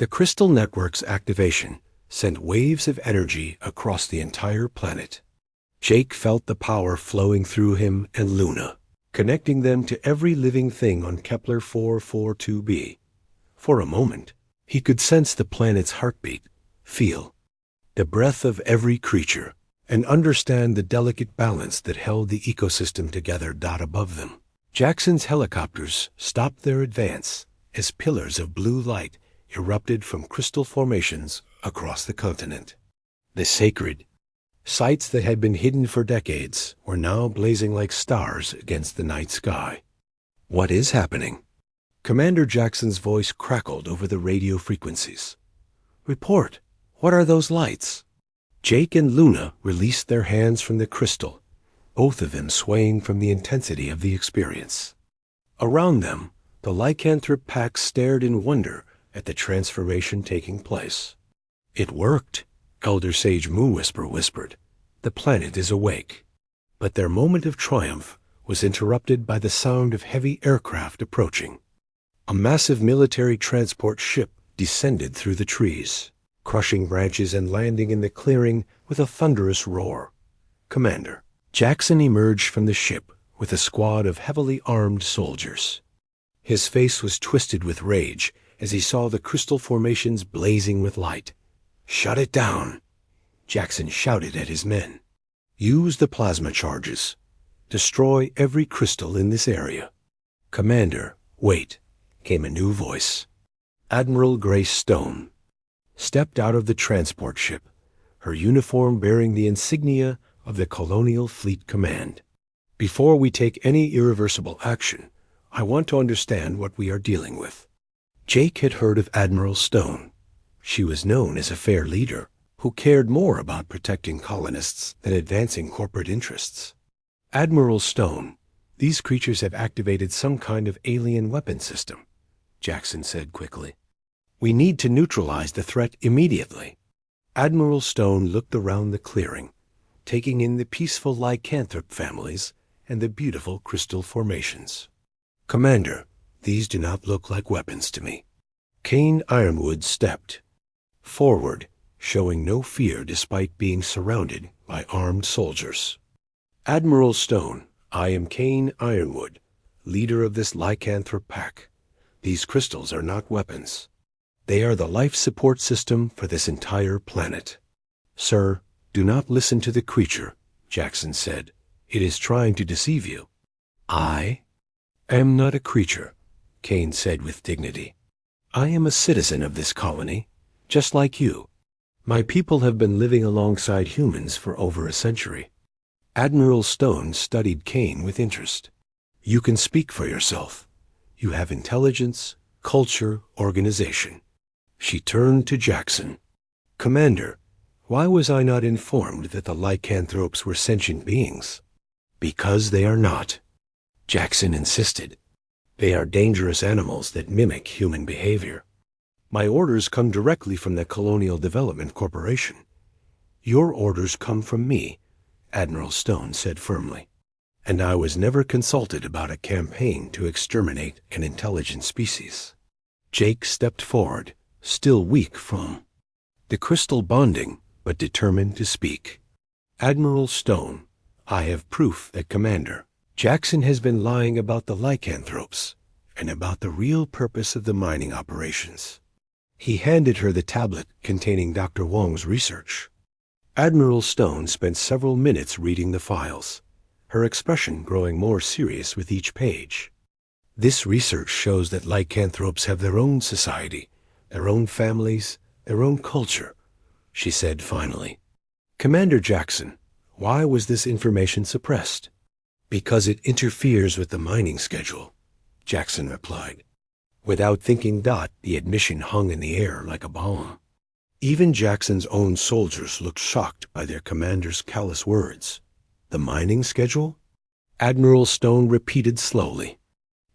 The crystal network's activation sent waves of energy across the entire planet. Jake felt the power flowing through him and Luna, connecting them to every living thing on Kepler 442b. For a moment, he could sense the planet's heartbeat, feel the breath of every creature, and understand the delicate balance that held the ecosystem together above them. Jackson's helicopters stopped their advance as pillars of blue light erupted from crystal formations across the continent. The sacred sites that had been hidden for decades were now blazing like stars against the night sky. What is happening? Commander Jackson's voice crackled over the radio frequencies. Report. What are those lights? Jake and Luna released their hands from the crystal, both of them swaying from the intensity of the experience. Around them, the lycanthrope pack stared in wonder at the transformation taking place. It worked, Elder Sage Moonwhisper whispered. The planet is awake. But their moment of triumph was interrupted by the sound of heavy aircraft approaching. A massive military transport ship descended through the trees, crushing branches and landing in the clearing with a thunderous roar. Commander Jackson emerged from the ship with a squad of heavily armed soldiers. His face was twisted with rage as he saw the crystal formations blazing with light. Shut it down, Jackson shouted at his men. Use the plasma charges. Destroy every crystal in this area. Commander, wait, came a new voice. Admiral Grace Stone stepped out of the transport ship, her uniform bearing the insignia of the Colonial Fleet Command. Before we take any irreversible action, I want to understand what we are dealing with. Jake had heard of Admiral Stone. She was known as a fair leader who cared more about protecting colonists than advancing corporate interests. Admiral Stone, these creatures have activated some kind of alien weapon system, Jackson said quickly. We need to neutralize the threat immediately. Admiral Stone looked around the clearing, taking in the peaceful lycanthrope families and the beautiful crystal formations. Commander, these do not look like weapons to me. Kane Ironwood stepped forward, showing no fear despite being surrounded by armed soldiers. Admiral Stone, I am Kane Ironwood, leader of this lycanthrope pack. These crystals are not weapons. They are the life support system for this entire planet. Sir, do not listen to the creature, Jackson said. It is trying to deceive you. I am not a creature, Kane said with dignity. I am a citizen of this colony, just like you. My people have been living alongside humans for over a century. Admiral Stone studied Kane with interest. You can speak for yourself. You have intelligence, culture, organization. She turned to Jackson. Commander, why was I not informed that the lycanthropes were sentient beings? Because they are not, Jackson insisted. They are dangerous animals that mimic human behavior. My orders come directly from the Colonial Development Corporation. Your orders come from me, Admiral Stone said firmly. And I was never consulted about a campaign to exterminate an intelligent species. Jake stepped forward, still weak from the crystal bonding, but determined to speak. Admiral Stone, I have proof that Commander Jackson has been lying about the lycanthropes and about the real purpose of the mining operations. He handed her the tablet containing Dr. Wong's research. Admiral Stone spent several minutes reading the files, her expression growing more serious with each page. This research shows that lycanthropes have their own society, their own families, their own culture, she said finally. Commander Jackson, why was this information suppressed? Because it interferes with the mining schedule, Jackson replied. Without thinking, the admission hung in the air like a bomb. Even Jackson's own soldiers looked shocked by their commander's callous words. The mining schedule? Admiral Stone repeated slowly.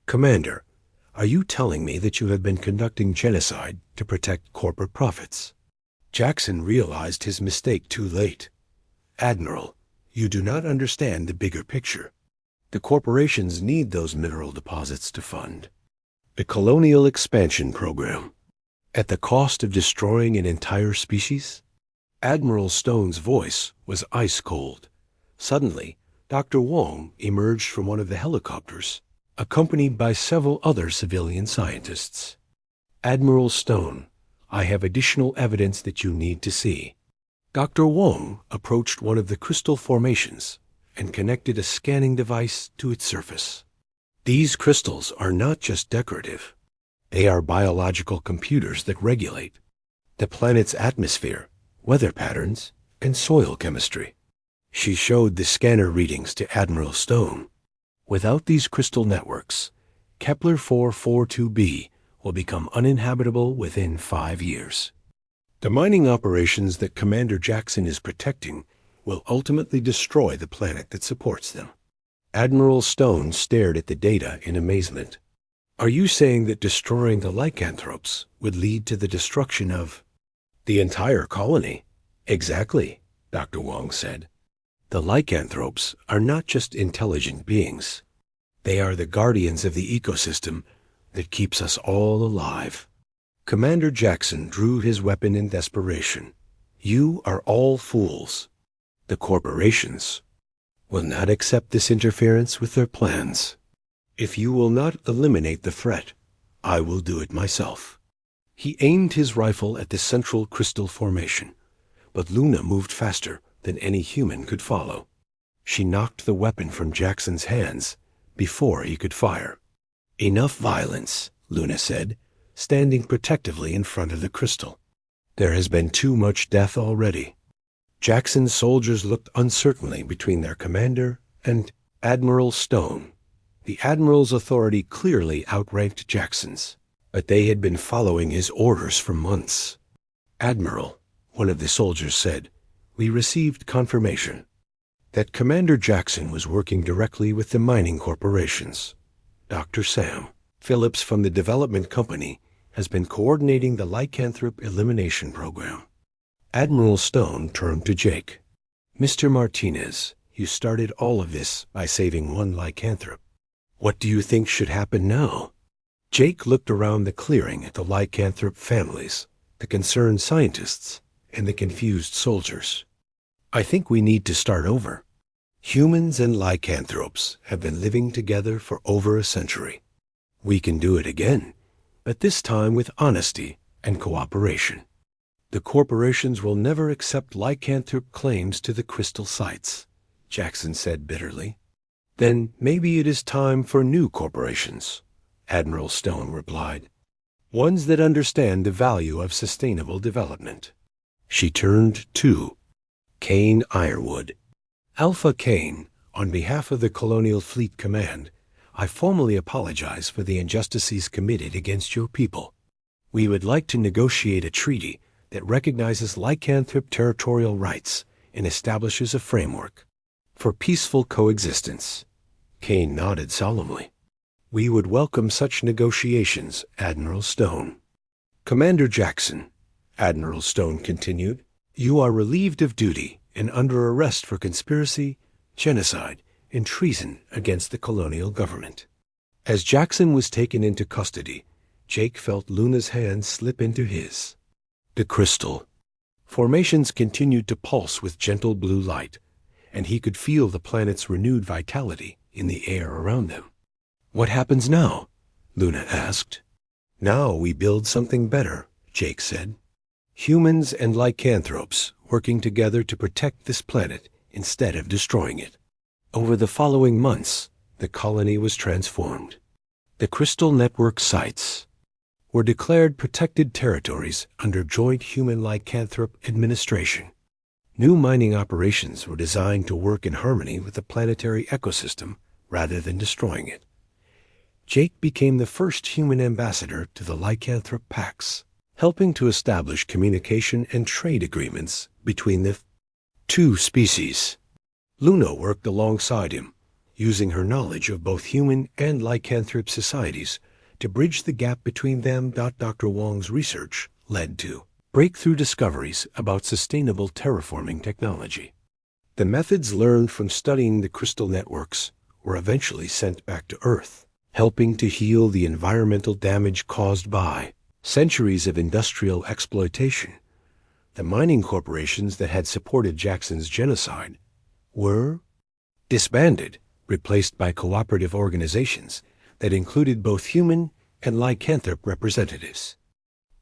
Commander, are you telling me that you have been conducting genocide to protect corporate profits? Jackson realized his mistake too late. Admiral, you do not understand the bigger picture. The corporations need those mineral deposits to fund the colonial expansion program. At the cost of destroying an entire species? Admiral Stone's voice was ice cold. Suddenly, Dr. Wong emerged from one of the helicopters, accompanied by several other civilian scientists. Admiral Stone, I have additional evidence that you need to see. Dr. Wong approached one of the crystal formations and connected a scanning device to its surface. These crystals are not just decorative. They are biological computers that regulate the planet's atmosphere, weather patterns, and soil chemistry. She showed the scanner readings to Admiral Stone. Without these crystal networks, Kepler 442b will become uninhabitable within 5 years. The mining operations that Commander Jackson is protecting will ultimately destroy the planet that supports them. Admiral Stone stared at the data in amazement. Are you saying that destroying the lycanthropes would lead to the destruction of the entire colony? Exactly, Dr. Wong said. The lycanthropes are not just intelligent beings. They are the guardians of the ecosystem that keeps us all alive. Commander Jackson drew his weapon in desperation. You are all fools. The corporations will not accept this interference with their plans. If you will not eliminate the threat, I will do it myself. He aimed his rifle at the central crystal formation, but Luna moved faster than any human could follow. She knocked the weapon from Jackson's hands before he could fire. Enough violence, Luna said, standing protectively in front of the crystal. There has been too much death already. Jackson's soldiers looked uncertainly between their commander and Admiral Stone. The Admiral's authority clearly outranked Jackson's, but they had been following his orders for months. Admiral, one of the soldiers said, we received confirmation that Commander Jackson was working directly with the mining corporations. Dr. Sam Phillips from the development company has been coordinating the lycanthrope elimination program. Admiral Stone turned to Jake. Mr. Martinez, you started all of this by saving one lycanthrope. What do you think should happen now? Jake looked around the clearing at the lycanthrope families, the concerned scientists, and the confused soldiers. I think we need to start over. Humans and lycanthropes have been living together for over a century. We can do it again, but this time with honesty and cooperation. The corporations will never accept lycanthrope claims to the crystal sites, Jackson said bitterly. Then maybe it is time for new corporations, Admiral Stone replied. Ones that understand the value of sustainable development. She turned to Kane Ironwood. Alpha Kane, on behalf of the Colonial Fleet Command, I formally apologize for the injustices committed against your people. We would like to negotiate a treaty that recognizes lycanthrope territorial rights and establishes a framework for peaceful coexistence. Kane nodded solemnly. We would welcome such negotiations, Admiral Stone. Commander Jackson, Admiral Stone continued, you are relieved of duty and under arrest for conspiracy, genocide, and treason against the colonial government. As Jackson was taken into custody, Jake felt Luna's hand slip into his. The crystal formations continued to pulse with gentle blue light, and he could feel the planet's renewed vitality in the air around them. What happens now? Luna asked. Now we build something better, Jake said. Humans and lycanthropes working together to protect this planet instead of destroying it. Over the following months, the colony was transformed. The Crystal Network sites were declared protected territories under joint human-lycanthrope administration. New mining operations were designed to work in harmony with the planetary ecosystem rather than destroying it. Jake became the first human ambassador to the lycanthrope Pax, helping to establish communication and trade agreements between the two species. Luna worked alongside him, using her knowledge of both human and lycanthrope societies to bridge the gap between them. Dr. Wong's research led to breakthrough discoveries about sustainable terraforming technology. The methods learned from studying the crystal networks were eventually sent back to Earth, helping to heal the environmental damage caused by Centuries of industrial exploitation, the mining corporations that had supported Jackson's genocide, were disbanded, replaced by cooperative organizations that included both human and lycanthrope representatives.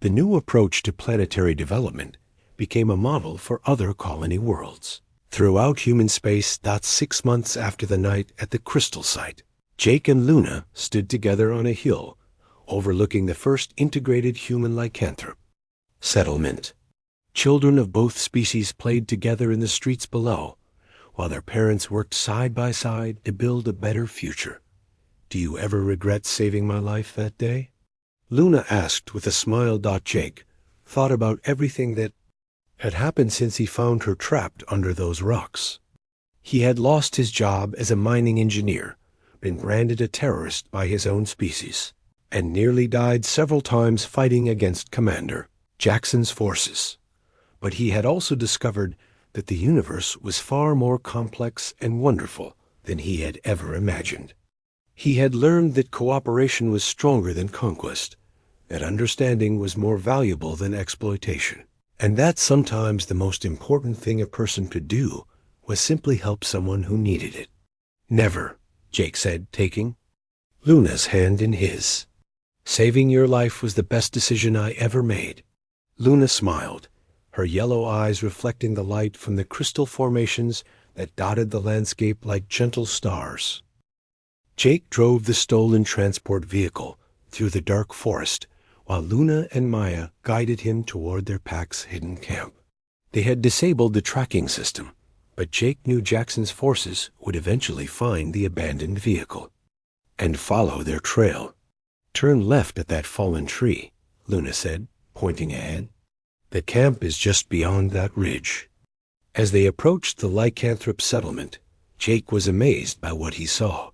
The new approach to planetary development became a model for other colony worlds. Throughout human space, 6 months after the night at the Crystal Site, Jake and Luna stood together on a hill overlooking the first integrated human lycanthrope settlement. Children of both species played together in the streets below, while their parents worked side by side to build a better future. "Do you ever regret saving my life that day?" Luna asked with a smile. Jake thought about everything that had happened since he found her trapped under those rocks. He had lost his job as a mining engineer, been branded a terrorist by his own species, and nearly died several times fighting against Commander Jackson's forces. But he had also discovered that the universe was far more complex and wonderful than he had ever imagined. He had learned that cooperation was stronger than conquest, that understanding was more valuable than exploitation, and that sometimes the most important thing a person could do was simply help someone who needed it. "Never," Jake said, taking Luna's hand in his. "Saving your life was the best decision I ever made." Luna smiled, her yellow eyes reflecting the light from the crystal formations that dotted the landscape like gentle stars. Jake drove the stolen transport vehicle through the dark forest, while Luna and Maya guided him toward their pack's hidden camp. They had disabled the tracking system, but Jake knew Jackson's forces would eventually find the abandoned vehicle and follow their trail. "Turn left at that fallen tree," Luna said, pointing ahead. "The camp is just beyond that ridge." As they approached the lycanthrope settlement, Jake was amazed by what he saw.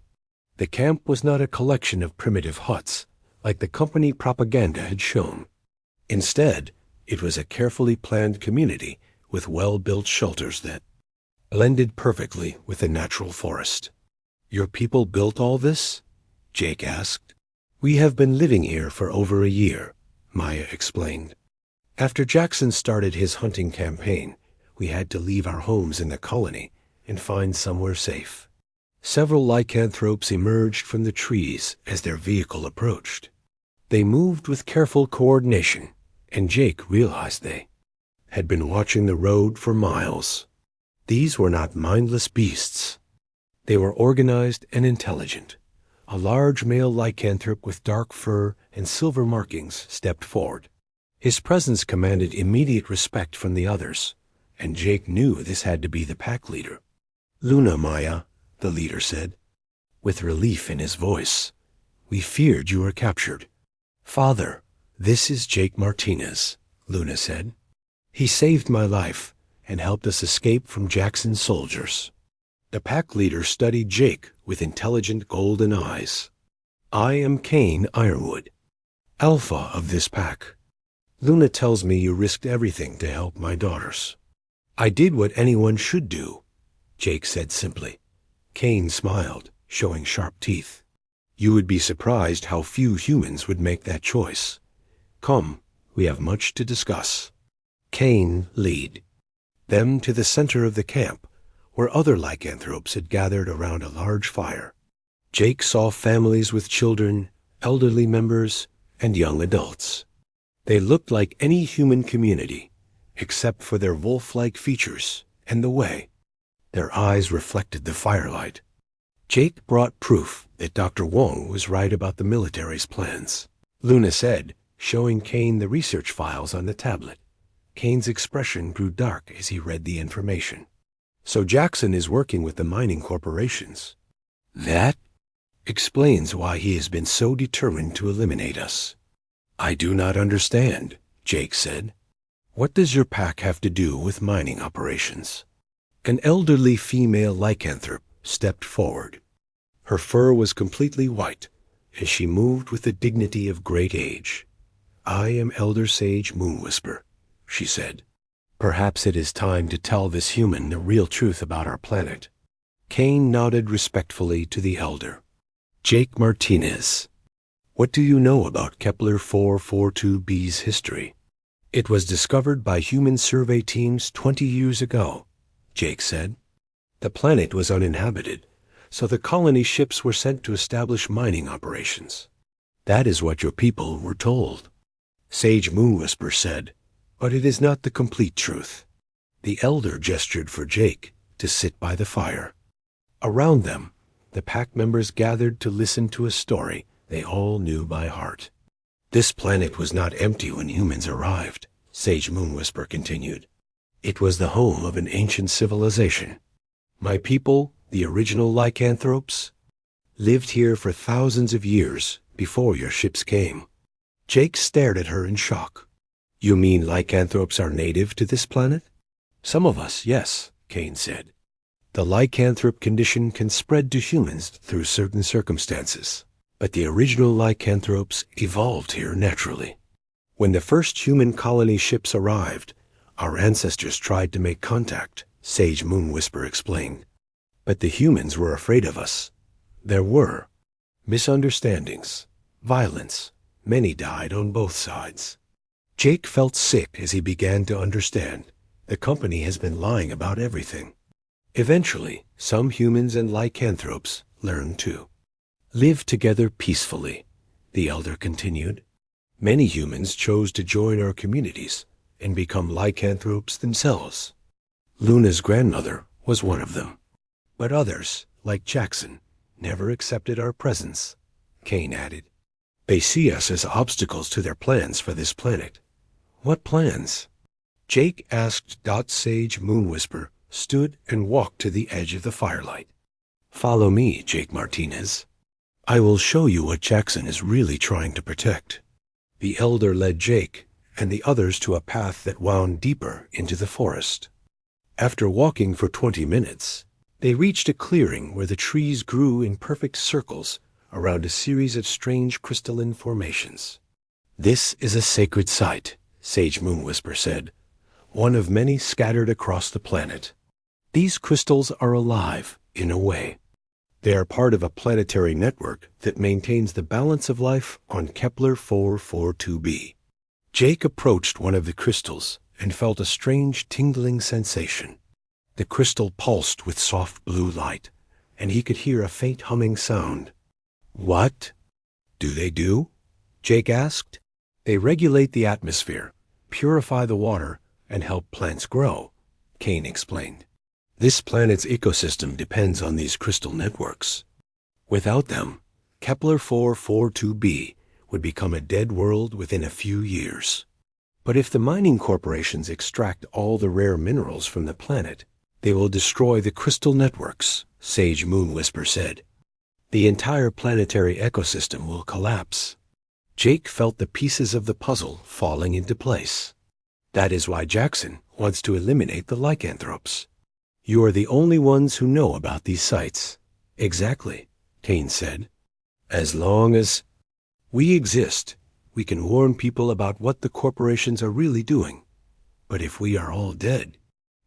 The camp was not a collection of primitive huts, like the company propaganda had shown. Instead, it was a carefully planned community with well-built shelters that blended perfectly with the natural forest. "Your people built all this?" Jake asked. "We have been living here for over a year," Maya explained. "After Jackson started his hunting campaign, we had to leave our homes in the colony and find somewhere safe. Several lycanthropes emerged from the trees as their vehicle approached. They moved with careful coordination, and Jake realized they had been watching the road for miles. These were not mindless beasts. They were organized and intelligent. A large male lycanthrope with dark fur and silver markings stepped forward. His presence commanded immediate respect from the others, and Jake knew this had to be the pack leader. "Luna, Maya," the leader said, with relief in his voice. "We feared you were captured." "Father, this is Jake Martinez," Luna said. "He saved my life and helped us escape from Jackson's soldiers." The pack leader studied Jake with intelligent golden eyes. "I am Kane Ironwood, alpha of this pack. Luna tells me you risked everything to help my daughters." "I did what anyone should do," Jake said simply. Kane smiled, showing sharp teeth. "You would be surprised how few humans would make that choice. Come, we have much to discuss." Kane led them to the center of the camp, where other lycanthropes had gathered around a large fire. Jake saw families with children, elderly members, and young adults. They looked like any human community, except for their wolf-like features and the way their eyes reflected the firelight. Jake brought proof that Dr. Wong was right about the military's plans. Luna said, showing Kane the research files on the tablet. Kane's expression grew dark as he read the information. "So Jackson is working with the mining corporations. That explains why he has been so determined to eliminate us." "I do not understand," Jake said. "What does your pack have to do with mining operations?" An elderly female lycanthrope stepped forward. Her fur was completely white as she moved with the dignity of great age. "I am Elder Sage Moonwhisper," she said. "Perhaps it is time to tell this human the real truth about our planet." Kane nodded respectfully to the elder. "Jake Martinez, What do you know about Kepler 442b's history? It was discovered by human survey teams 20 years ago, Jake said. The planet was uninhabited, so the colony ships were sent to establish mining operations. That is what your people were told. Sage Moonwhisper said, but it is not the complete truth. The elder gestured for Jake to sit by the fire. Around them, the pack members gathered to listen to a story they all knew by heart. This planet was not empty when humans arrived, Sage Moonwhisper continued. It was the home of an ancient civilization. My people, the original lycanthropes, lived here for thousands of years before your ships came. Jake stared at her in shock. You mean lycanthropes are native to this planet? Some of us, yes, Kane said. The lycanthrope condition can spread to humans through certain circumstances, but the original lycanthropes evolved here naturally. When the first human colony ships arrived, our ancestors tried to make contact, Sage Moonwhisper explained. But the humans were afraid of us. There were misunderstandings, violence. Many died on both sides. Jake felt sick as he began to understand. The company has been lying about everything. Eventually, some humans and lycanthropes learned to live together peacefully, the elder continued. Many humans chose to join our communities and become lycanthropes themselves. Luna's grandmother was one of them. But others, like Jackson, never accepted our presence, Kane added. They see us as obstacles to their plans for this planet. What plans? Jake asked. Sage Moonwhisper stood and walked to the edge of the firelight. Follow me, Jake Martinez. I will show you what Jackson is really trying to protect. The elder led Jake and the others to a path that wound deeper into the forest. After walking for 20 minutes, they reached a clearing where the trees grew in perfect circles around a series of strange crystalline formations. This is a sacred site, Sage Moonwhisper said, one of many scattered across the planet. These crystals are alive, in a way. They are part of a planetary network that maintains the balance of life on Kepler 442b. Jake approached one of the crystals and felt a strange tingling sensation. The crystal pulsed with soft blue light, and he could hear a faint humming sound. What do they do? Jake asked. They regulate the atmosphere, purify the water, and help plants grow, Kane explained. This planet's ecosystem depends on these crystal networks. Without them, Kepler 442b would become a dead world within a few years. But if the mining corporations extract all the rare minerals from the planet, they will destroy the crystal networks, Sage Moonwhisper said. The entire planetary ecosystem will collapse. Jake felt the pieces of the puzzle falling into place. That is why Jackson wants to eliminate the lycanthropes. You are the only ones who know about these sites. Exactly, Kane said. As long as we exist, we can warn people about what the corporations are really doing. But if we are all dead,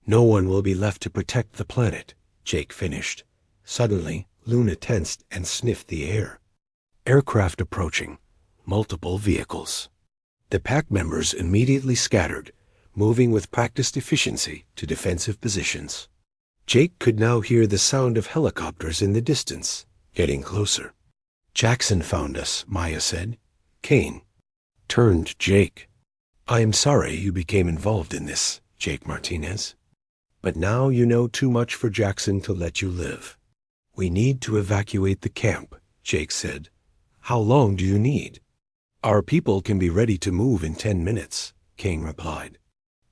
no one will be left to protect the planet, Jake finished. Suddenly, Luna tensed and sniffed the air. Aircraft approaching. Multiple vehicles. The pack members immediately scattered, moving with practiced efficiency to defensive positions. Jake could now hear the sound of helicopters in the distance, getting closer. Jackson found us, Maya said. Kane turned to Jake. I am sorry you became involved in this, Jake Martinez. But now you know too much for Jackson to let you live. We need to evacuate the camp, Jake said. How long do you need? Our people can be ready to move in 10 minutes, Kane replied.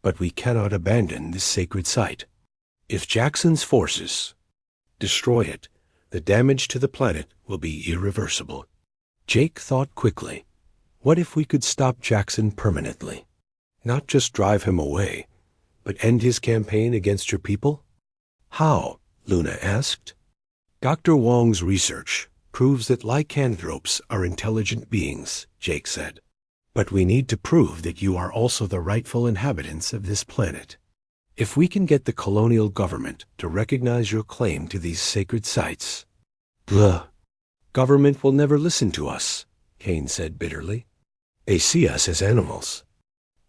But we cannot abandon this sacred site. If Jackson's forces destroy it, the damage to the planet will be irreversible. Jake thought quickly. What if we could stop Jackson permanently? Not just drive him away, but end his campaign against your people? How? Luna asked. Dr. Wong's research proves that lycanthropes are intelligent beings, Jake said. But we need to prove that you are also the rightful inhabitants of this planet. If we can get the colonial government to recognize your claim to these sacred sites, the government will never listen to us, Kane said bitterly. They see us as animals.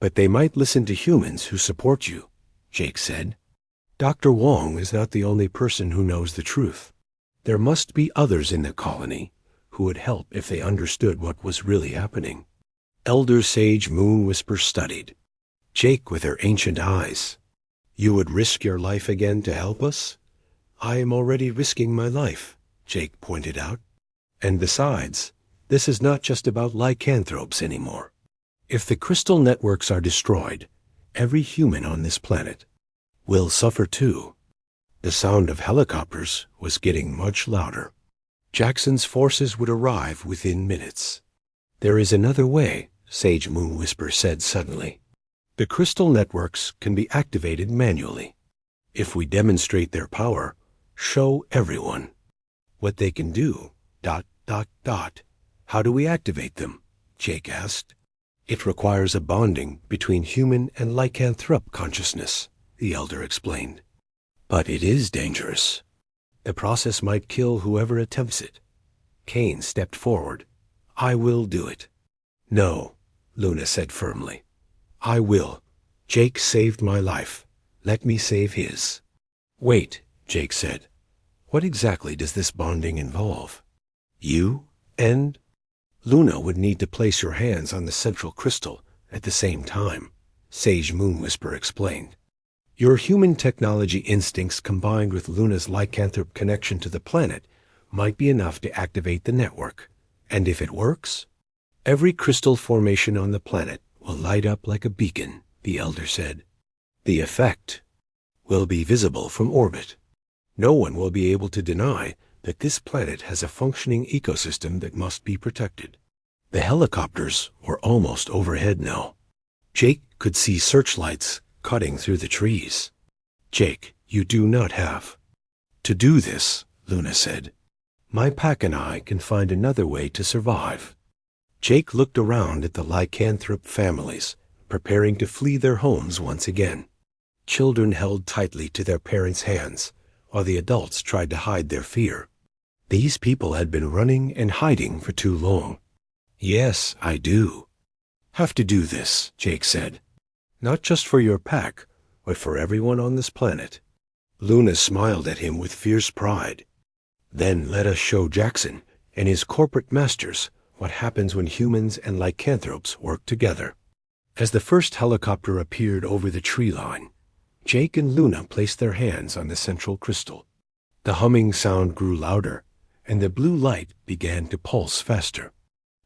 But they might listen to humans who support you, Jake said. Dr. Wong is not the only person who knows the truth. There must be others in the colony who would help if they understood what was really happening. Elder Sage Moon Whisper studied Jake with her ancient eyes. You would risk your life again to help us? I am already risking my life, Jake pointed out. And besides, this is not just about lycanthropes anymore. If the crystal networks are destroyed, every human on this planet will suffer too. The sound of helicopters was getting much louder. Jackson's forces would arrive within minutes. There is another way, Sage Moon Whisper said suddenly. The crystal networks can be activated manually. If we demonstrate their power, show everyone what they can do, ... How do we activate them? Jake asked. It requires a bonding between human and lycanthrope consciousness, the elder explained. But it is dangerous. The process might kill whoever attempts it. Kane stepped forward. I will do it. No, Luna said firmly. I will. Jake saved my life. Let me save his. Wait, Jake said. What exactly does this bonding involve? You and... Luna would need to place your hands on the central crystal at the same time, Sage Moon Whisper explained. Your human technology instincts combined with Luna's lycanthrope connection to the planet might be enough to activate the network. And if it works, every crystal formation on the planet will light up like a beacon, the elder said. The effect will be visible from orbit. No one will be able to deny that this planet has a functioning ecosystem that must be protected. The helicopters were almost overhead now. Jake could see searchlights cutting through the trees. Jake, you do not have to do this, Luna said. My pack and I can find another way to survive. Jake looked around at the lycanthrope families, preparing to flee their homes once again. Children held tightly to their parents' hands, while the adults tried to hide their fear. These people had been running and hiding for too long. Yes, I do. Have to do this, Jake said. Not just for your pack, but for everyone on this planet. Luna smiled at him with fierce pride. Then let us show Jackson and his corporate masters what happens when humans and lycanthropes work together. As the first helicopter appeared over the tree line, Jake and Luna placed their hands on the central crystal. The humming sound grew louder, and the blue light began to pulse faster.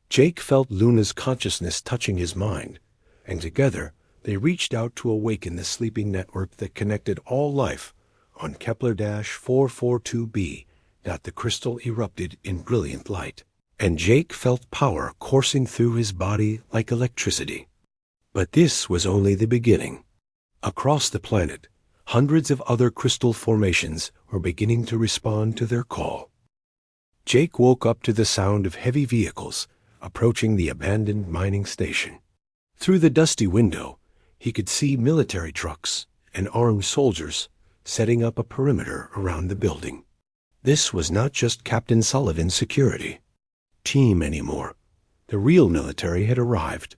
Jake felt Luna's consciousness touching his mind, and together they reached out to awaken the sleeping network that connected all life on Kepler-442b. The crystal erupted in brilliant light, and Jake felt power coursing through his body like electricity. But this was only the beginning. Across the planet, hundreds of other crystal formations were beginning to respond to their call. Jake woke up to the sound of heavy vehicles approaching the abandoned mining station. Through the dusty window, he could see military trucks and armed soldiers setting up a perimeter around the building. This was not just Captain Sullivan's security team anymore. The real military had arrived.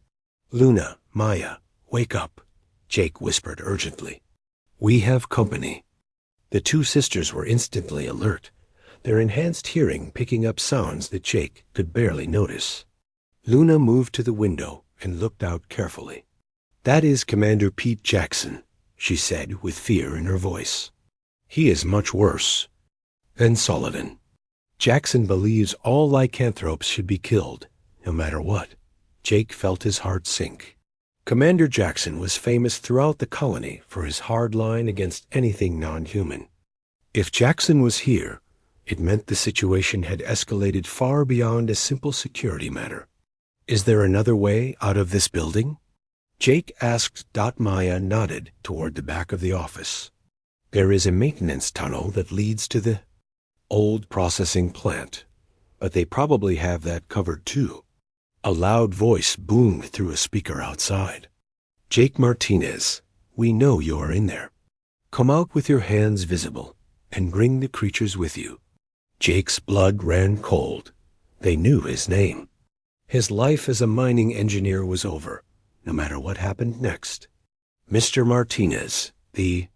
Luna, Maya, wake up, Jake whispered urgently. We have company. The two sisters were instantly alert, their enhanced hearing picking up sounds that Jake could barely notice. Luna moved to the window and looked out carefully. That is Commander Pete Jackson, she said with fear in her voice. He is much worse than Sullivan. Jackson believes all lycanthropes should be killed, no matter what. Jake felt his heart sink. Commander Jackson was famous throughout the colony for his hard line against anything non-human. If Jackson was here, it meant the situation had escalated far beyond a simple security matter. Is there another way out of this building? Jake asked. Maya nodded toward the back of the office. There is a maintenance tunnel that leads to the old processing plant, but they probably have that covered too. A loud voice boomed through a speaker outside. Jake Martinez, we know you are in there. Come out with your hands visible and bring the creatures with you. Jake's blood ran cold. They knew his name. His life as a mining engineer was over, no matter what happened next. Mr. Martinez, the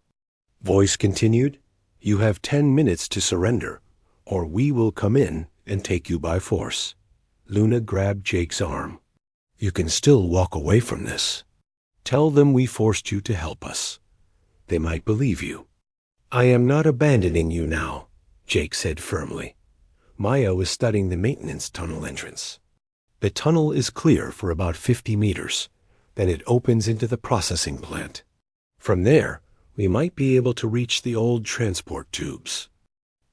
voice continued, you have 10 minutes to surrender, or we will come in and take you by force. Luna grabbed Jake's arm. You can still walk away from this. Tell them we forced you to help us. They might believe you. I am not abandoning you now, Jake said firmly. Maya was studying the maintenance tunnel entrance. The tunnel is clear for about 50 meters. Then it opens into the processing plant. From there, we might be able to reach the old transport tubes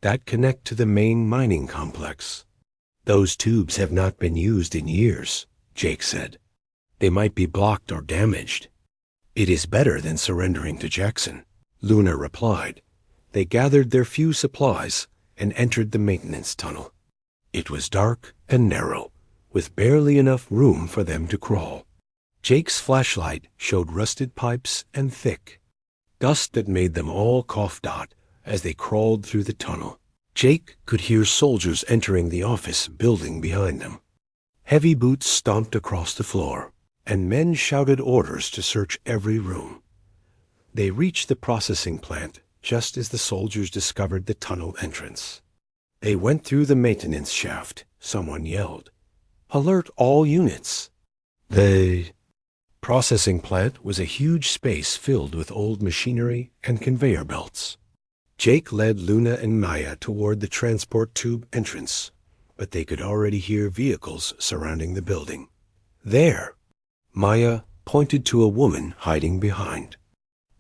that connect to the main mining complex. Those tubes have not been used in years, Jake said. They might be blocked or damaged. It is better than surrendering to Jackson, Luna replied. They gathered their few supplies and entered the maintenance tunnel. It was dark and narrow, with barely enough room for them to crawl. Jake's flashlight showed rusted pipes and thick dust that made them all cough dot as they crawled through the tunnel. Jake could hear soldiers entering the office building behind them. Heavy boots stomped across the floor, and men shouted orders to search every room. They reached the processing plant just as the soldiers discovered the tunnel entrance. They went through the maintenance shaft. Someone yelled, "Alert all units!" The processing plant was a huge space filled with old machinery and conveyor belts. Jake led Luna and Maya toward the transport tube entrance, but they could already hear vehicles surrounding the building. There, Maya pointed to a woman hiding behind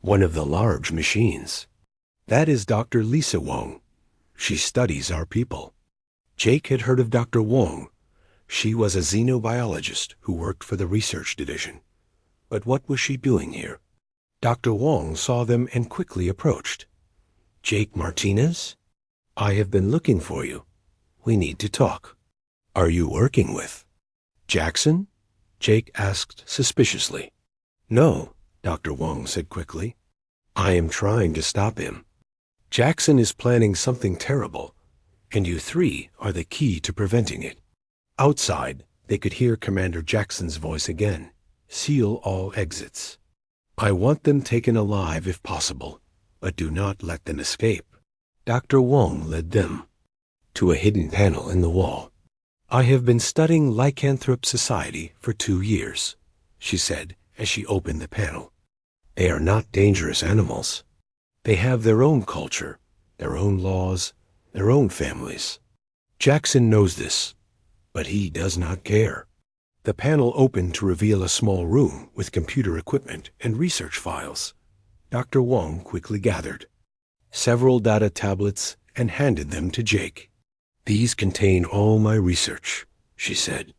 one of the large machines. That is Dr. Lisa Wong. She studies our people. Jake had heard of Dr. Wong. She was a xenobiologist who worked for the research division. But what was she doing here? Dr. Wong saw them and quickly approached. Jake Martinez? I have been looking for you. We need to talk. Are you working with Jackson? Jake asked suspiciously. No, Dr. Wong said quickly. I am trying to stop him. Jackson is planning something terrible, and you three are the key to preventing it. Outside, they could hear Commander Jackson's voice again. Seal all exits. I want them taken alive if possible, but do not let them escape. Dr. Wong led them to a hidden panel in the wall. I have been studying lycanthrope society for 2 years, she said as she opened the panel. They are not dangerous animals. They have their own culture, their own laws, their own families. Jackson knows this, but he does not care. The panel opened to reveal a small room with computer equipment and research files. Dr. Wong quickly gathered several data tablets and handed them to Jake. These contain all my research, she said.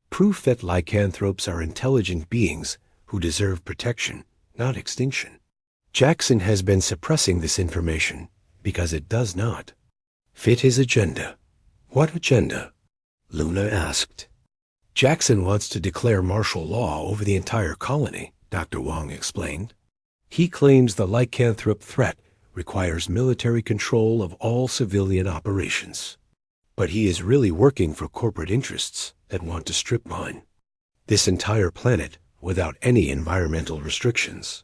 Proof that lycanthropes are intelligent beings who deserve protection, not extinction. Jackson has been suppressing this information because it does not fit his agenda. What agenda? Luna asked. Jackson wants to declare martial law over the entire colony, Dr. Wong explained. He claims the lycanthrope threat requires military control of all civilian operations. But he is really working for corporate interests that want to strip mine this entire planet without any environmental restrictions.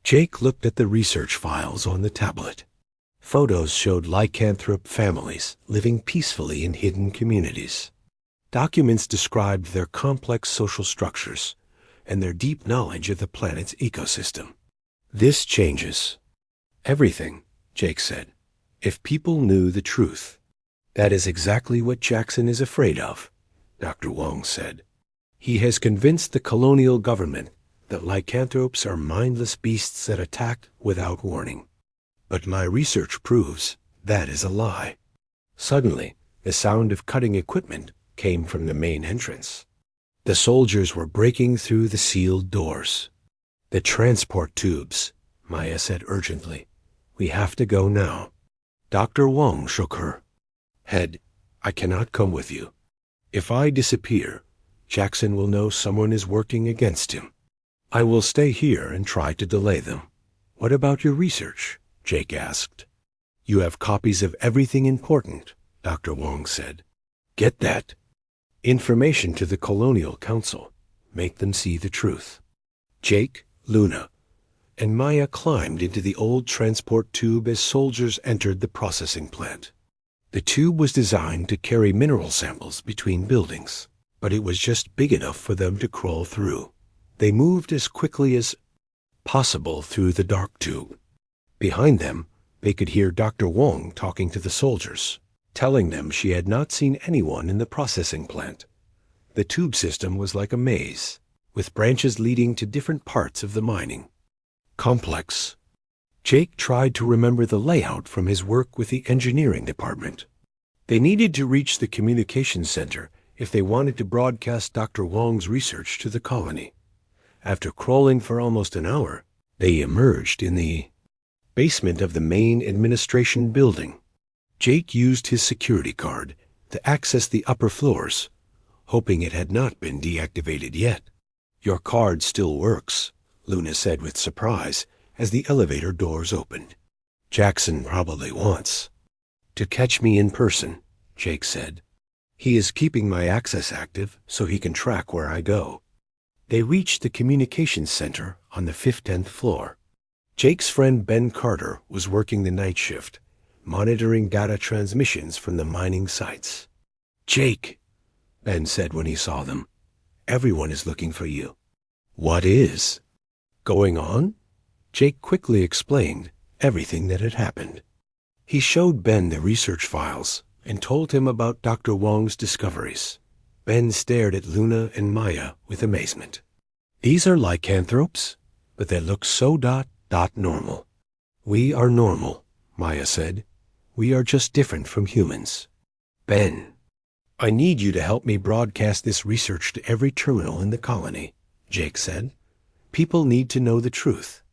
Jake looked at the research files on the tablet. Photos showed lycanthrope families living peacefully in hidden communities. Documents described their complex social structures and their deep knowledge of the planet's ecosystem. This changes everything, Jake said. If people knew the truth. That is exactly what Jackson is afraid of, Dr. Wong said. He has convinced the colonial government that lycanthropes are mindless beasts that attack without warning. But my research proves that is a lie. Suddenly, the sound of cutting equipment came from the main entrance. The soldiers were breaking through the sealed doors. The transport tubes, Maya said urgently. We have to go now. Dr. Wong shook her head. I cannot come with you. If I disappear, Jackson will know someone is working against him. I will stay here and try to delay them. What about your research? Jake asked. You have copies of everything important, Dr. Wong said. Get that. Information to the Colonial Council. Make them see the truth. Jake, Luna, and Maya climbed into the old transport tube as soldiers entered the processing plant. The tube was designed to carry mineral samples between buildings, but it was just big enough for them to crawl through. They moved as quickly as possible through the dark tube. Behind them, they could hear Dr. Wong talking to the soldiers, telling them she had not seen anyone in the processing plant. The tube system was like a maze, with branches leading to different parts of the mining complex. Jake tried to remember the layout from his work with the engineering department. They needed to reach the communications center if they wanted to broadcast Dr. Wong's research to the colony. After crawling for almost an hour, they emerged in the basement of the main administration building. Jake used his security card to access the upper floors, hoping it had not been deactivated yet. "Your card still works," Luna said with surprise as the elevator doors opened. "Jackson probably wants to catch me in person," Jake said. "He is keeping my access active so he can track where I go." They reached the communications center on the 15th floor. Jake's friend Ben Carter was working the night shift, monitoring data transmissions from the mining sites. "Jake," Ben said when he saw them, "everyone is looking for you." "What is going on?" Jake quickly explained everything that had happened. He showed Ben the research files and told him about Dr. Wong's discoveries. Ben stared at Luna and Maya with amazement. "These are lycanthropes, but they look so normal." "We are normal," Maya said. "We are just different from humans." "Ben, I need you to help me broadcast this research to every terminal in the colony," Jake said. "People need to know the truth."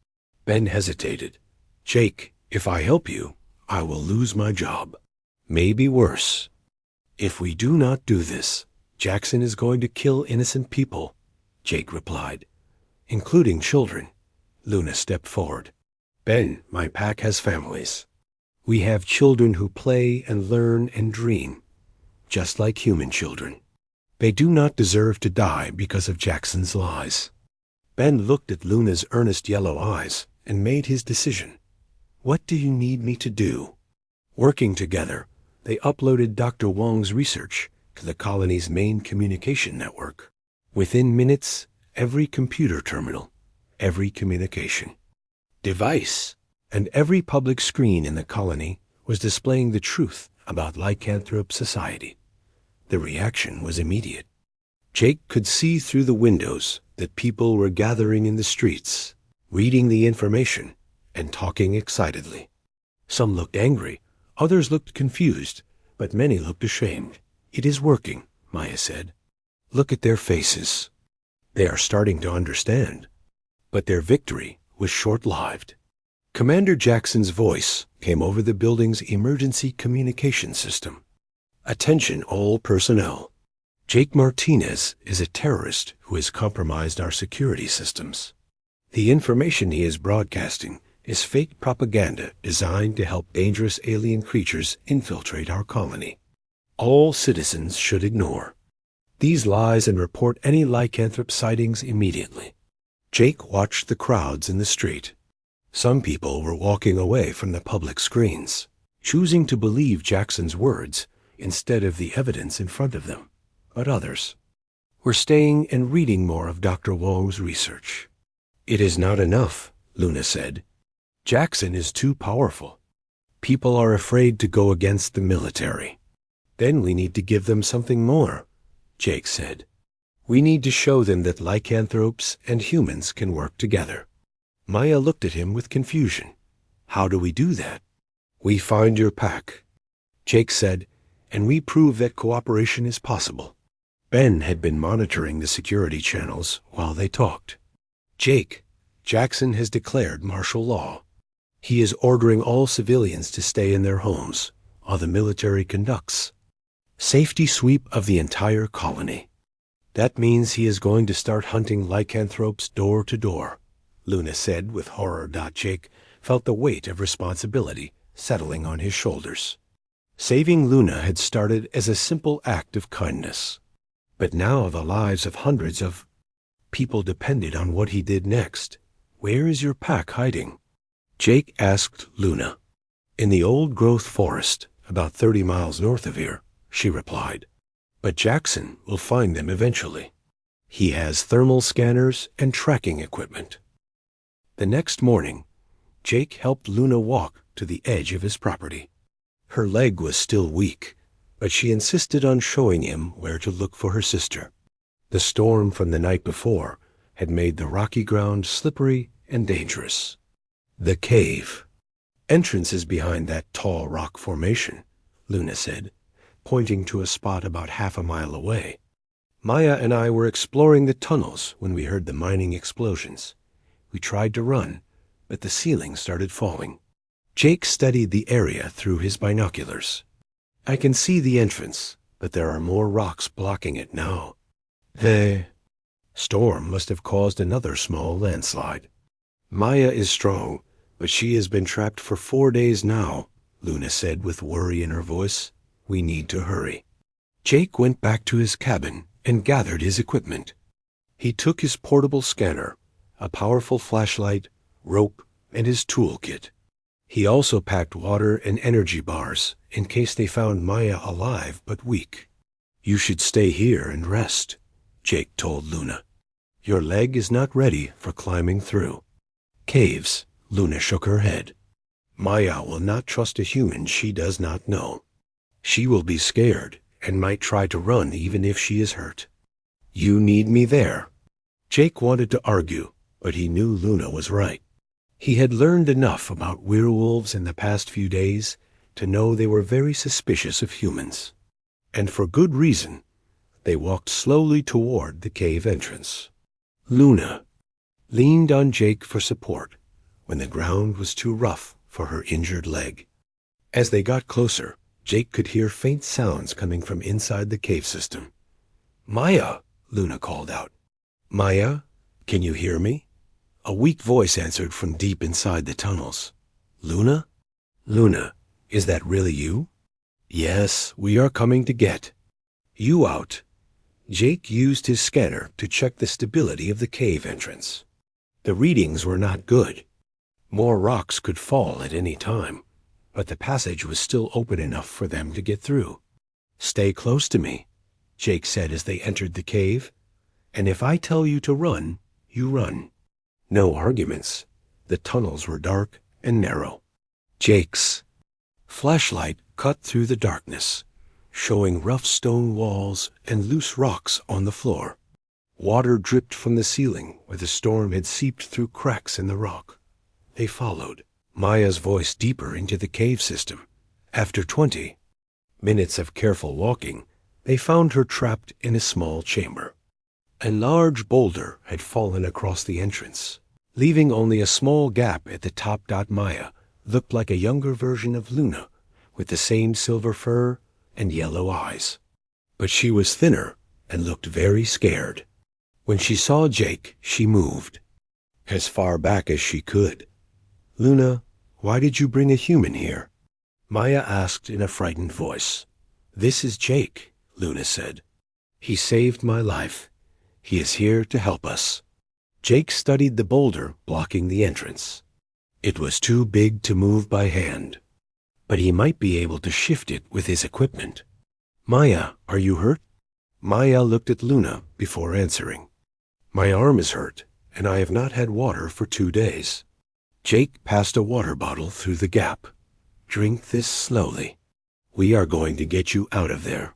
Ben hesitated. "Jake, if I help you, I will lose my job. Maybe worse. If we do not do this, Jackson is going to kill innocent people," Jake replied. "Including children." Luna stepped forward. "Ben, my pack has families. We have children who play and learn and dream, just like human children. They do not deserve to die because of Jackson's lies." Ben looked at Luna's earnest yellow eyes and made his decision. "What do you need me to do?" Working together, they uploaded Dr. Wong's research to the colony's main communication network. Within minutes, every computer terminal, every communication device, and every public screen in the colony was displaying the truth about lycanthrope society. The reaction was immediate. Jake could see through the windows that people were gathering in the streets, reading the information and talking excitedly. Some looked angry, others looked confused, but many looked ashamed. "It is working," Maya said. "Look at their faces. They are starting to understand." But their victory was short-lived. Commander Jackson's voice came over the building's emergency communication system. "Attention all personnel. Jake Martinez is a terrorist who has compromised our security systems. The information he is broadcasting is fake propaganda designed to help dangerous alien creatures infiltrate our colony. All citizens should ignore these lies and report any lycanthrope sightings immediately." Jake watched the crowds in the street. Some people were walking away from the public screens, choosing to believe Jackson's words instead of the evidence in front of them. But others were staying and reading more of Dr. Wong's research. "It is not enough," Luna said. "Jackson is too powerful. People are afraid to go against the military. Then we need to give them something more," Jake said. "We need to show them that lycanthropes and humans can work together." Maya looked at him with confusion. "How do we do that?" "We find your pack," Jake said, "and we prove that cooperation is possible." Ben had been monitoring the security channels while they talked. "Jake, Jackson has declared martial law. He is ordering all civilians to stay in their homes while the military conducts safety sweep of the entire colony. That means he is going to start hunting lycanthropes door to door," Luna said with horror. Jake felt the weight of responsibility settling on his shoulders. Saving Luna had started as a simple act of kindness. But now the lives of hundreds of people depended on what he did next. Where is your pack hiding? Jake asked Luna. In the old-growth forest, about 30 miles north of here, she replied. But Jackson will find them eventually. He has thermal scanners and tracking equipment. The next morning, Jake helped Luna walk to the edge of his property. Her leg was still weak, but she insisted on showing him where to look for her sister. The storm from the night before had made the rocky ground slippery and dangerous. The cave. Entrance is behind that tall rock formation, Luna said, pointing to a spot about half a mile away. Maya and I were exploring the tunnels when we heard the mining explosions. We tried to run, but the ceiling started falling. Jake studied the area through his binoculars. I can see the entrance, but there are more rocks blocking it now. The storm must have caused another small landslide. Maya is strong, but she has been trapped for 4 days now, Luna said with worry in her voice. We need to hurry. Jake went back to his cabin and gathered his equipment. He took his portable scanner, a powerful flashlight, rope, and his toolkit. He also packed water and energy bars in case they found Maya alive but weak. You should stay here and rest, Jake told Luna. Your leg is not ready for climbing through. Caves, Luna shook her head. Maya will not trust a human she does not know. She will be scared and might try to run even if she is hurt. You need me there. Jake wanted to argue, but he knew Luna was right. He had learned enough about werewolves in the past few days to know they were very suspicious of humans. And for good reason. They walked slowly toward the cave entrance. Luna leaned on Jake for support when the ground was too rough for her injured leg. As they got closer, Jake could hear faint sounds coming from inside the cave system. Maya, Luna called out. Maya, can you hear me? A weak voice answered from deep inside the tunnels. Luna? Luna, is that really you? Yes, we are coming to get you out. Jake used his scanner to check the stability of the cave entrance. The readings were not good. More rocks could fall at any time, but the passage was still open enough for them to get through. Stay close to me, Jake said as they entered the cave, and if I tell you to run, you run. No arguments. The tunnels were dark and narrow. Jake's flashlight cut through the darkness, showing rough stone walls and loose rocks on the floor. Water dripped from the ceiling where the storm had seeped through cracks in the rock. They followed, Maya's voice deeper into the cave system. After 20 minutes of careful walking, they found her trapped in a small chamber. A large boulder had fallen across the entrance, leaving only a small gap at the top. Maya looked like a younger version of Luna, with the same silver fur and yellow eyes. But she was thinner and looked very scared. When she saw Jake, she moved, as far back as she could. Luna, why did you bring a human here? Maya asked in a frightened voice. This is Jake, Luna said. He saved my life. He is here to help us. Jake studied the boulder blocking the entrance. It was too big to move by hand, but he might be able to shift it with his equipment. Maya, are you hurt? Maya looked at Luna before answering. My arm is hurt, and I have not had water for 2 days. Jake passed a water bottle through the gap. Drink this slowly. We are going to get you out of there.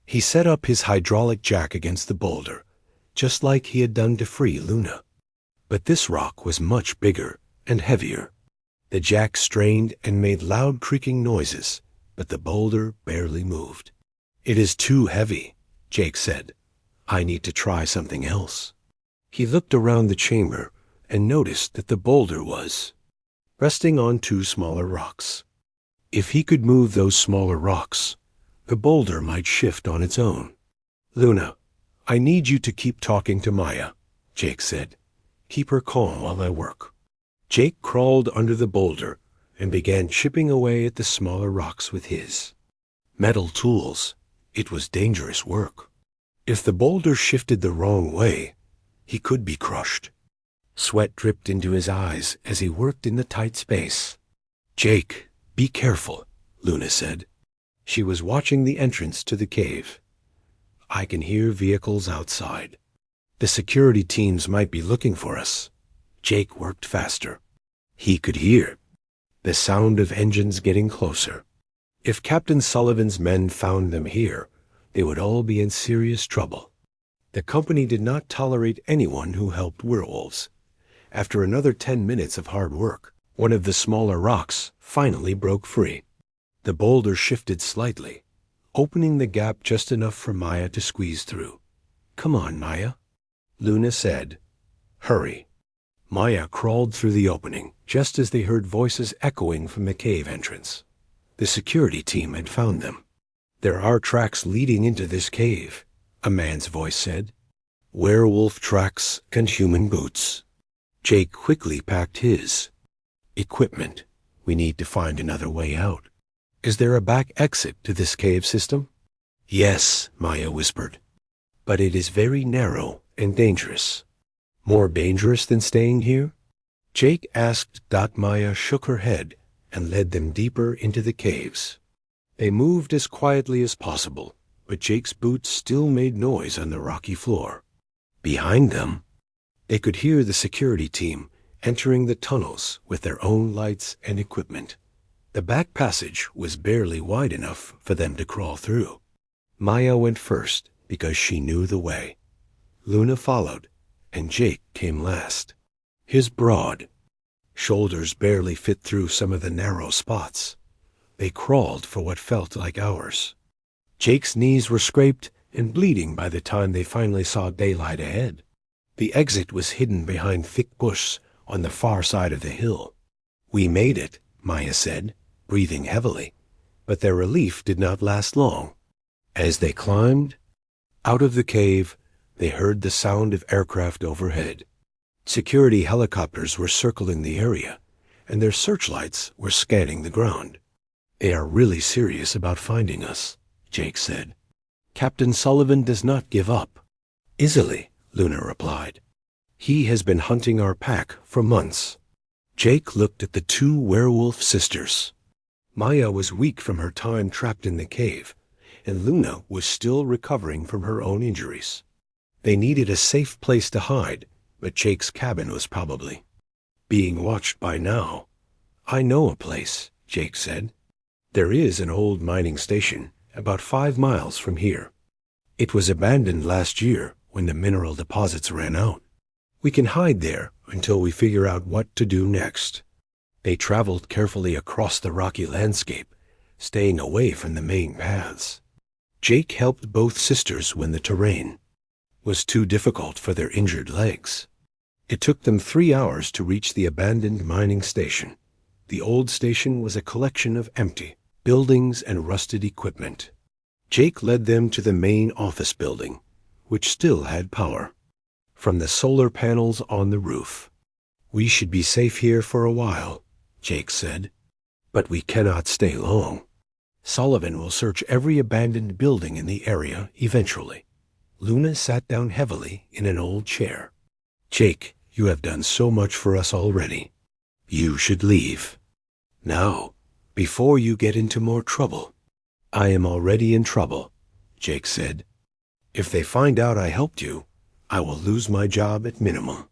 He set up his hydraulic jack against the boulder, just like he had done to free Luna. But this rock was much bigger and heavier. The jack strained and made loud creaking noises, but the boulder barely moved. It is too heavy, Jake said. I need to try something else. He looked around the chamber and noticed that the boulder was resting on 2 smaller rocks. If he could move those smaller rocks, the boulder might shift on its own. Luna, I need you to keep talking to Maya, Jake said. Keep her calm while I work. Jake crawled under the boulder and began chipping away at the smaller rocks with his metal tools. It was dangerous work. If the boulder shifted the wrong way, he could be crushed. Sweat dripped into his eyes as he worked in the tight space. "Jake, be careful," Luna said. She was watching the entrance to the cave. "I can hear vehicles outside. The security teams might be looking for us." Jake worked faster. He could hear the sound of engines getting closer. If Captain Sullivan's men found them here, they would all be in serious trouble. The company did not tolerate anyone who helped werewolves. After another 10 minutes of hard work, one of the smaller rocks finally broke free. The boulder shifted slightly, opening the gap just enough for Maya to squeeze through. "Come on, Maya," Luna said. "Hurry." Maya crawled through the opening just as they heard voices echoing from the cave entrance. The security team had found them. "There are tracks leading into this cave," a man's voice said. "Werewolf tracks and human boots." Jake quickly packed his equipment. "We need to find another way out. Is there a back exit to this cave system?" "Yes," Maya whispered. "But it is very narrow and dangerous." "More dangerous than staying here?" Jake asked. Maya shook her head and led them deeper into the caves. They moved as quietly as possible, but Jake's boots still made noise on the rocky floor. Behind them, they could hear the security team entering the tunnels with their own lights and equipment. The back passage was barely wide enough for them to crawl through. Maya went first because she knew the way. Luna followed, and Jake came last. His broad shoulders barely fit through some of the narrow spots. They crawled for what felt like hours. Jake's knees were scraped and bleeding by the time they finally saw daylight ahead. The exit was hidden behind thick bush on the far side of the hill. "We made it," Maya said, breathing heavily, but their relief did not last long. As they climbed out of the cave, they heard the sound of aircraft overhead. Security helicopters were circling the area, and their searchlights were scanning the ground. "They are really serious about finding us," Jake said. "Captain Sullivan does not give up easily," Luna replied. "He has been hunting our pack for months." Jake looked at the two werewolf sisters. Maya was weak from her time trapped in the cave, and Luna was still recovering from her own injuries. They needed a safe place to hide, but Jake's cabin was probably being watched by now. "I know a place," Jake said. "There is an old mining station about 5 miles from here. It was abandoned last year when the mineral deposits ran out. We can hide there until we figure out what to do next." They traveled carefully across the rocky landscape, staying away from the main paths. Jake helped both sisters when the terrain was too difficult for their injured legs. It took them 3 hours to reach the abandoned mining station. The old station was a collection of empty buildings and rusted equipment. Jake led them to the main office building, which still had power from the solar panels on the roof. "We should be safe here for a while," Jake said, "but we cannot stay long. Sullivan will search every abandoned building in the area eventually." Luna sat down heavily in an old chair. "Jake, you have done so much for us already. You should leave now, before you get into more trouble." "I am already in trouble," Jake said. "If they find out I helped you, I will lose my job at minimum.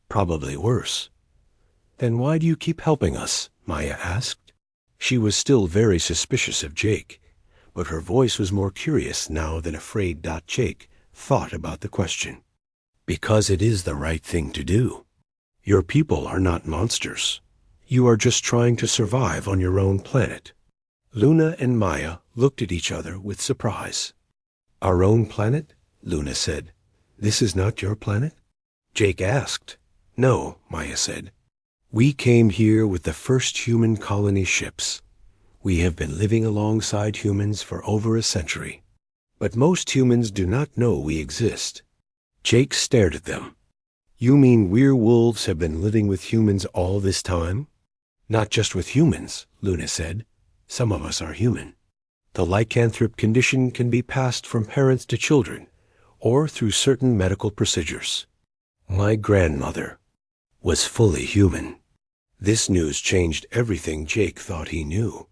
Probably worse." "Then why do you keep helping us?" Maya asked. She was still very suspicious of Jake, but her voice was more curious now than afraid. Jake thought about the question. "Because it is the right thing to do. Your people are not monsters. You are just trying to survive on your own planet." Luna and Maya looked at each other with surprise. "Our own planet?" Luna said. "This is not your planet?" Jake asked. "No," Maya said. "We came here with the first human colony ships. We have been living alongside humans for over a century. But most humans do not know we exist." Jake stared at them. "You mean werewolves have been living with humans all this time?" "Not just with humans," Luna said. "Some of us are human. The lycanthrope condition can be passed from parents to children, or through certain medical procedures. My grandmother was fully human. This news changed everything Jake thought he knew.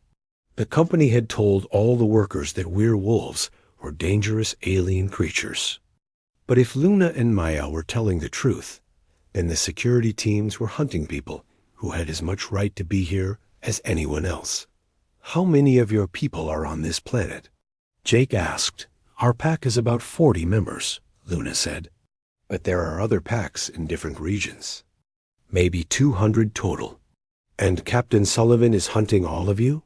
The company had told all the workers that werewolves were dangerous alien creatures. But if Luna and Maya were telling the truth, then the security teams were hunting people who had as much right to be here as anyone else. How many of your people are on this planet? Jake asked. Our pack is about 40 members, Luna said. But there are other packs in different regions. Maybe 200 total. And Captain Sullivan is hunting all of you?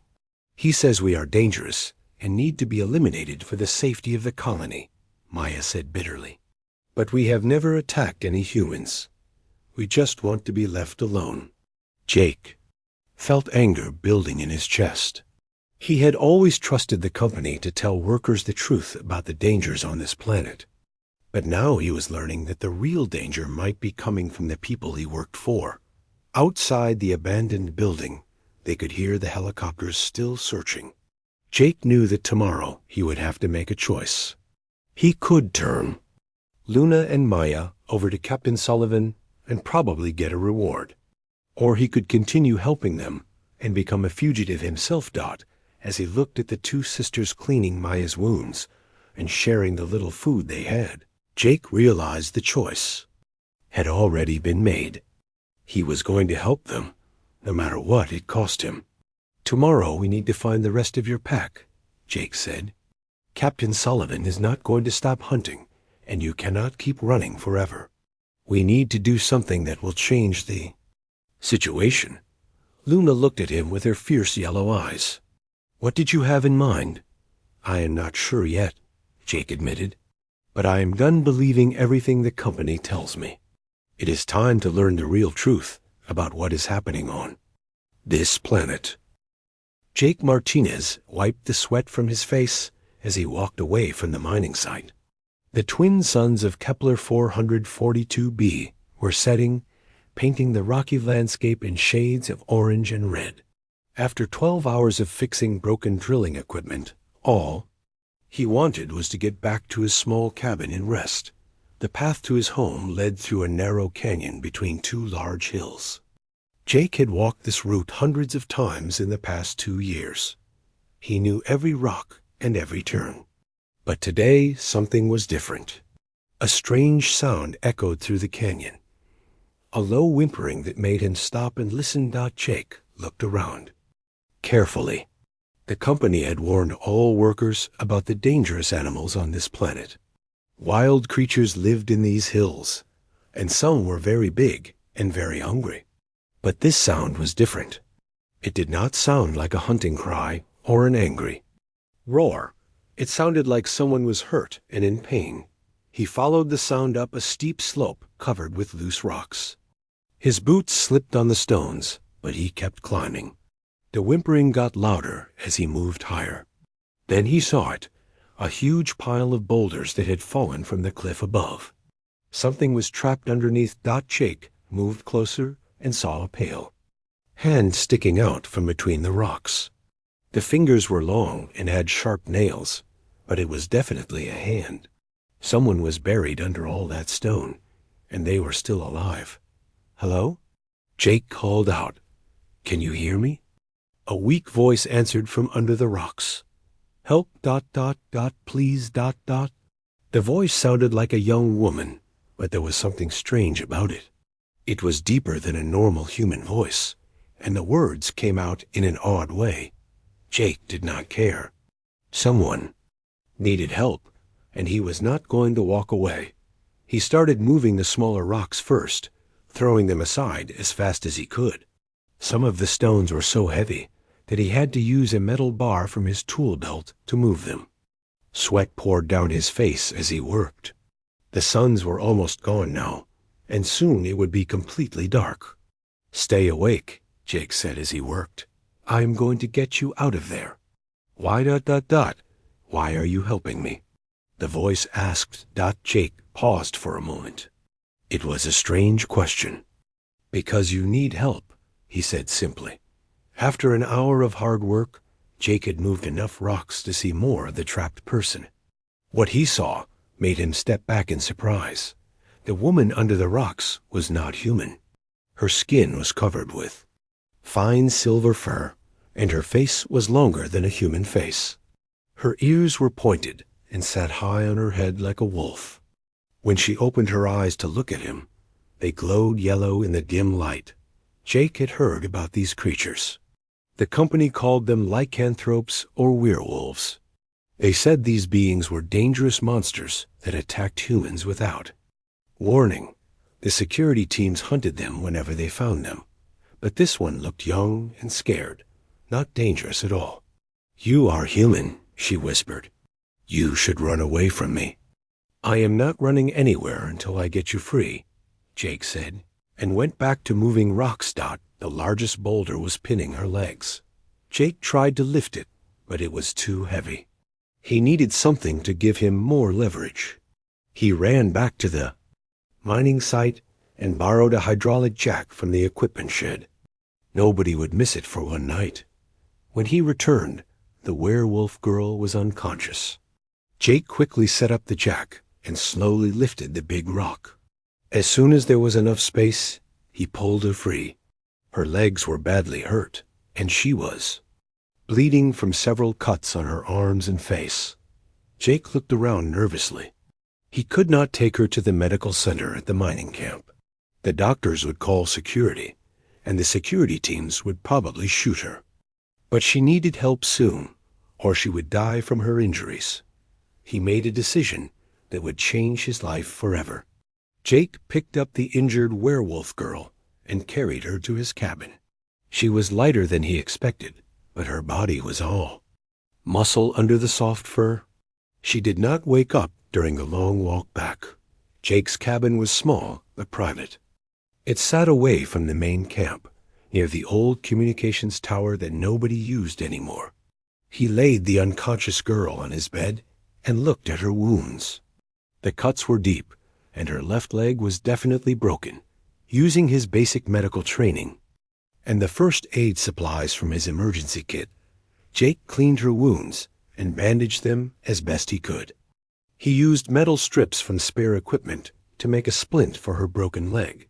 He says we are dangerous and need to be eliminated for the safety of the colony, Maya said bitterly. But we have never attacked any humans. We just want to be left alone. Jake felt anger building in his chest. He had always trusted the company to tell workers the truth about the dangers on this planet. But now he was learning that the real danger might be coming from the people he worked for. Outside the abandoned building, they could hear the helicopters still searching. Jake knew that tomorrow he would have to make a choice. He could turn Luna and Maya over to Captain Sullivan and probably get a reward. Or he could continue helping them and become a fugitive himself. As he looked at the two sisters cleaning Maya's wounds and sharing the little food they had, Jake realized the choice had already been made. He was going to help them, no matter what it cost him. Tomorrow we need to find the rest of your pack, Jake said. Captain Sullivan is not going to stop hunting, and you cannot keep running forever. We need to do something that will change the situation. Luna looked at him with her fierce yellow eyes. What did you have in mind? I am not sure yet, Jake admitted, but I am done believing everything the company tells me. It is time to learn the real truth about what is happening on this planet. Jake Martinez wiped the sweat from his face as he walked away from the mining site. The twin suns of Kepler 442b were setting, painting the rocky landscape in shades of orange and red. After 12 hours of fixing broken drilling equipment, all he wanted was to get back to his small cabin and rest. The path to his home led through a narrow canyon between two large hills. Jake had walked this route hundreds of times in the past 2 years. He knew every rock and every turn. But today something was different. A strange sound echoed through the canyon. A low whimpering that made him stop and listen. Jake looked around carefully. The company had warned all workers about the dangerous animals on this planet. Wild creatures lived in these hills, and some were very big and very hungry. But this sound was different. It did not sound like a hunting cry or an angry roar. It sounded like someone was hurt and in pain. He followed the sound up a steep slope covered with loose rocks. His boots slipped on the stones, but he kept climbing. The whimpering got louder as he moved higher. Then he saw it, a huge pile of boulders that had fallen from the cliff above. Something was trapped underneath. Jake moved closer and saw a pale hand sticking out from between the rocks. The fingers were long and had sharp nails, but it was definitely a hand. Someone was buried under all that stone, and they were still alive. Hello? Jake called out. Can you hear me? A weak voice answered from under the rocks. Help, please, The voice sounded like a young woman, but there was something strange about it. It was deeper than a normal human voice, and the words came out in an odd way. Jake did not care. Someone needed help, and he was not going to walk away. He started moving the smaller rocks first, throwing them aside as fast as he could. Some of the stones were so heavy that he had to use a metal bar from his tool belt to move them. Sweat poured down his face as he worked. The suns were almost gone now, and soon it would be completely dark. Stay awake, Jake said as he worked. I am going to get you out of there. Why? Why are you helping me? The voice asked. Jake paused for a moment. It was a strange question. Because you need help, he said simply. After an hour of hard work, Jake had moved enough rocks to see more of the trapped person. What he saw made him step back in surprise. The woman under the rocks was not human. Her skin was covered with fine silver fur, and her face was longer than a human face. Her ears were pointed and sat high on her head like a wolf. When she opened her eyes to look at him, they glowed yellow in the dim light. Jake had heard about these creatures. The company called them lycanthropes or werewolves. They said these beings were dangerous monsters that attacked humans without warning. The security teams hunted them whenever they found them. But this one looked young and scared, not dangerous at all. "You are human," she whispered. "You should run away from me." "I am not running anywhere until I get you free," Jake said, and went back to moving rocks. The largest boulder was pinning her legs. Jake tried to lift it, but it was too heavy. He needed something to give him more leverage. He ran back to the mining site and borrowed a hydraulic jack from the equipment shed. Nobody would miss it for one night. When he returned, the werewolf girl was unconscious. Jake quickly set up the jack and slowly lifted the big rock. As soon as there was enough space, he pulled her free. Her legs were badly hurt, and she was bleeding from several cuts on her arms and face. Jake looked around nervously. He could not take her to the medical center at the mining camp. The doctors would call security, and the security teams would probably shoot her. But she needed help soon, or she would die from her injuries. He made a decision that would change his life forever. Jake picked up the injured werewolf girl and carried her to his cabin. She was lighter than he expected, but her body was all muscle under the soft fur. She did not wake up during the long walk back. Jake's cabin was small but private. It sat away from the main camp, near the old communications tower that nobody used anymore. He laid the unconscious girl on his bed and looked at her wounds. The cuts were deep, and her left leg was definitely broken. Using his basic medical training and the first aid supplies from his emergency kit, Jake cleaned her wounds and bandaged them as best he could. He used metal strips from spare equipment to make a splint for her broken leg.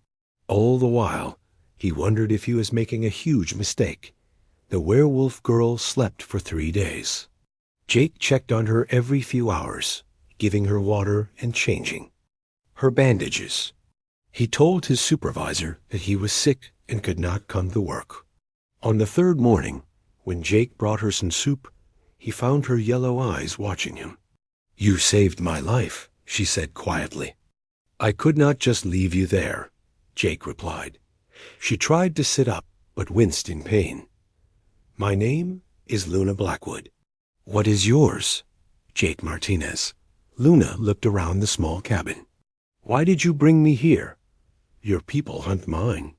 All the while, he wondered if he was making a huge mistake. The werewolf girl slept for 3 days. Jake checked on her every few hours, giving her water and changing her bandages. He told his supervisor that he was sick and could not come to work. On the 3rd morning, when Jake brought her some soup, he found her yellow eyes watching him. "You saved my life," she said quietly. "I could not just leave you there," Jake replied. She tried to sit up, but winced in pain. "My name is Luna Blackwood." "What is yours?" "Jake Martinez." Luna looked around the small cabin. "Why did you bring me here?" "Your people hunt mine.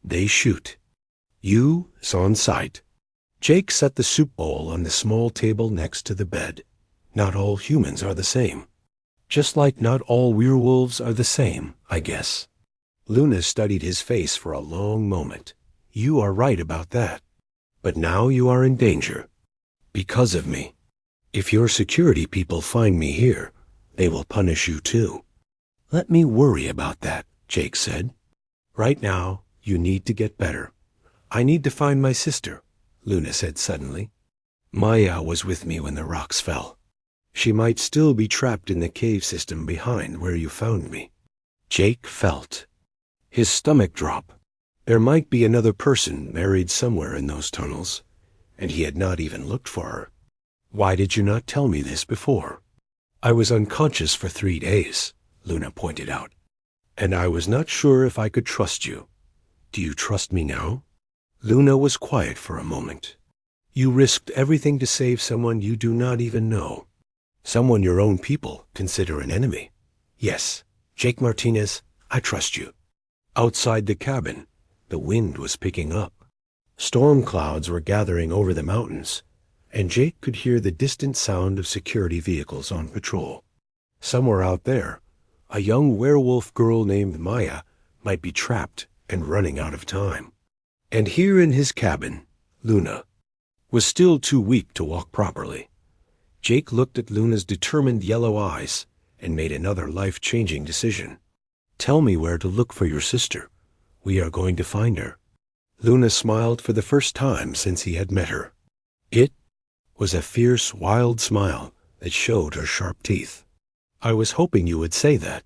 They shoot. You's on sight." Jake set the soup bowl on the small table next to the bed. "Not all humans are the same. Just like not all werewolves are the same, I guess." Luna studied his face for a long moment. "You are right about that. But now you are in danger. Because of me. If your security people find me here, they will punish you too." "Let me worry about that," Jake said. "Right now, you need to get better." "I need to find my sister," Luna said suddenly. "Maya was with me when the rocks fell. She might still be trapped in the cave system behind where you found me." Jake felt his stomach drop. There might be another person buried somewhere in those tunnels, and he had not even looked for her. "Why did you not tell me this before?" "I was unconscious for 3 days," Luna pointed out, "and I was not sure if I could trust you. Do you trust me now?" Luna was quiet for a moment. "You risked everything to save someone you do not even know. Someone your own people consider an enemy." "Yes, Jake Martinez, I trust you." Outside the cabin, the wind was picking up. Storm clouds were gathering over the mountains, and Jake could hear the distant sound of security vehicles on patrol. Somewhere out there, a young werewolf girl named Maya might be trapped and running out of time. And here in his cabin, Luna was still too weak to walk properly. Jake looked at Luna's determined yellow eyes and made another life-changing decision. Tell me where to look for your sister. We are going to find her. Luna smiled for the first time since he had met her. It was a fierce, wild smile that showed her sharp teeth. I was hoping you would say that.